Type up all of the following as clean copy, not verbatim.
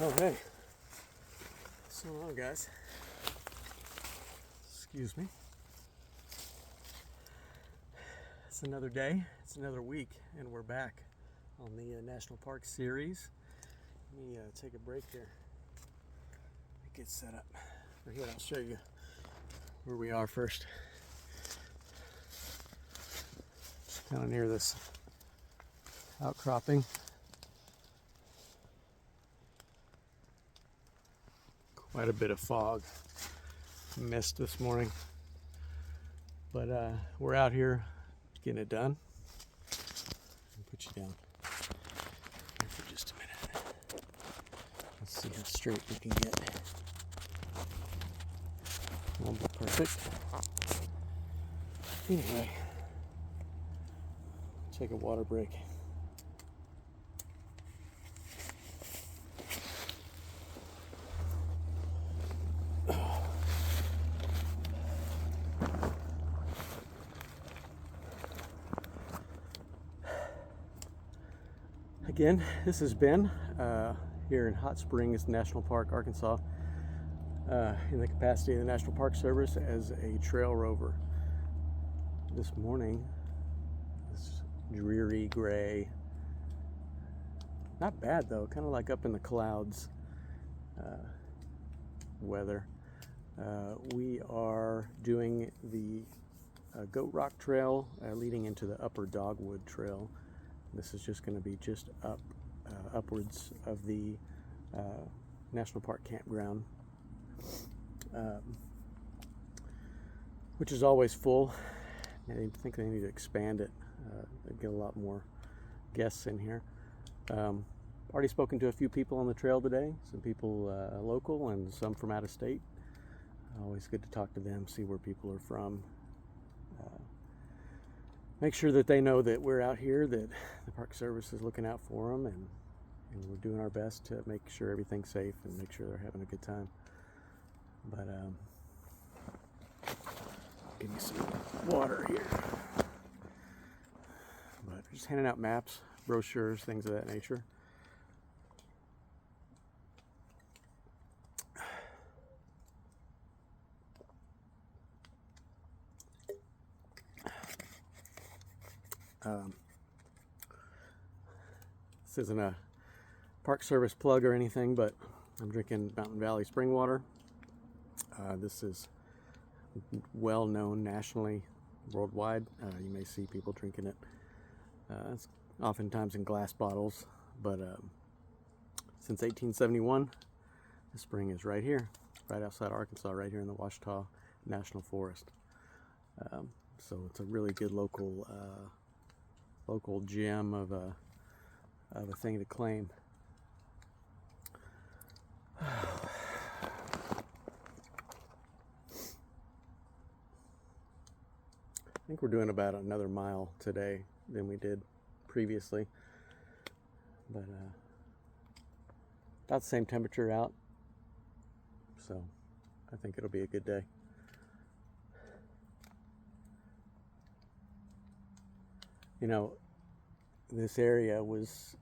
Oh, hey. So long, guys. Excuse me. It's another day, it's another week, and we're back on the National Park series. Let me take a break here. Let me get set up. Right here, I'll show you where we are first. Just kind of near this outcropping. Quite a bit of fog, mist this morning, but we're out here getting it done. I'll put you down here for just a minute. Let's see how straight we can get. Won't be perfect. Anyway, take a water break. Again, this is Ben here in Hot Springs National Park, Arkansas, in the capacity of the National Park Service as a trail rover. This morning, this dreary gray, not bad though, kind of like up in the clouds weather. We are doing the Goat Rock Trail leading into the Upper Dogwood Trail. This is just going to be just upwards of the National Park campground, which is always full. I think they need to expand it. Get a lot more guests in here. Already spoken to a few people on the trail today, some people local and some from out of state. Always good to talk to them, see where people are from. Make sure that they know that we're out here, that the Park Service is looking out for them, and we're doing our best to make sure everything's safe and make sure they're having a good time. But give me some water here. But just handing out maps, brochures, things of that nature. This isn't a Park Service plug or anything, but I'm drinking Mountain Valley spring water. This is well known nationally, worldwide. You may see people drinking it. It's oftentimes in glass bottles, but since 1871, the spring is right here, right outside Arkansas, right here in the Ouachita National Forest. So it's a really good local gem of a thing to claim. I think we're doing about another mile today than we did previously, but about the same temperature out, so I think it'll be a good day. You know, this area was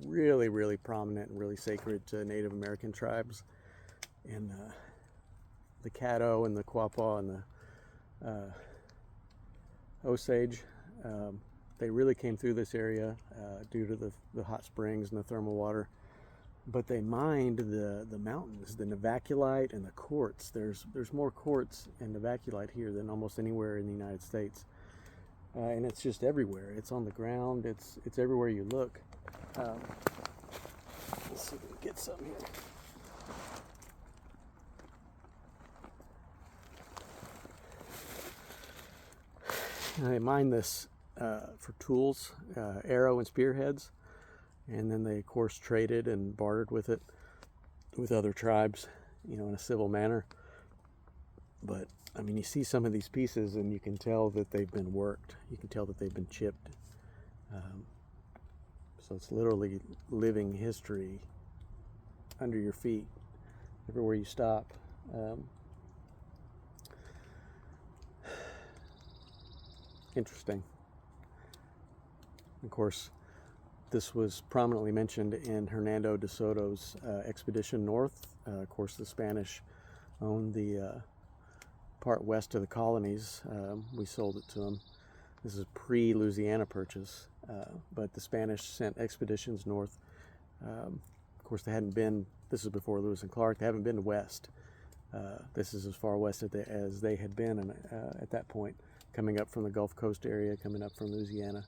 really, really prominent and really sacred to Native American tribes, and the Caddo and the Quapaw and the Osage. They really came through this area due to the hot springs and the thermal water. But they mined the mountains, the Novaculite and the quartz. There's more quartz and Novaculite here than almost anywhere in the United States. And it's just everywhere. It's on the ground. It's everywhere you look. Let's see if we can get some here. They mine this for tools, arrow and spearheads, and then they of course traded and bartered with it with other tribes, you know, in a civil manner. But I mean, you see some of these pieces and you can tell that they've been worked. You can tell that they've been chipped. So it's literally living history under your feet everywhere you stop. Interesting. Of course, This was prominently mentioned in Hernando de Soto's expedition north. Of course, the Spanish owned the part west of the colonies. We sold it to them. This is pre-Louisiana purchase, but the Spanish sent expeditions north. Of course, they hadn't been, this is before Lewis and Clark, they haven't been west. This is as far west as they had been at that point, coming up from the Gulf Coast area, coming up from Louisiana.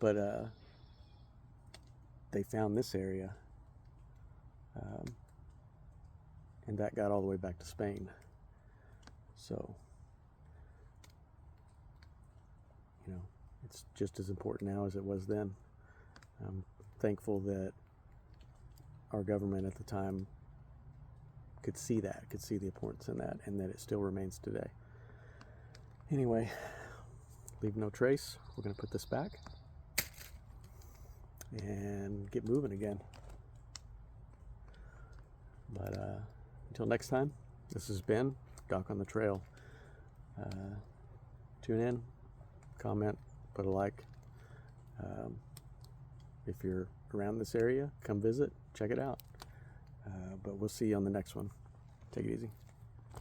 But they found this area, and that got all the way back to Spain. So, you know, it's just as important now as it was then. I'm thankful that our government at the time could see that, could see the importance in that, and that it still remains today. Anyway, leave no trace. We're going to put this back and get moving again. But until next time, this has been Doc on the Trail. Tune in, comment, put a like. If you're around this area, come visit, check it out. But we'll see you on the next one. Take it easy.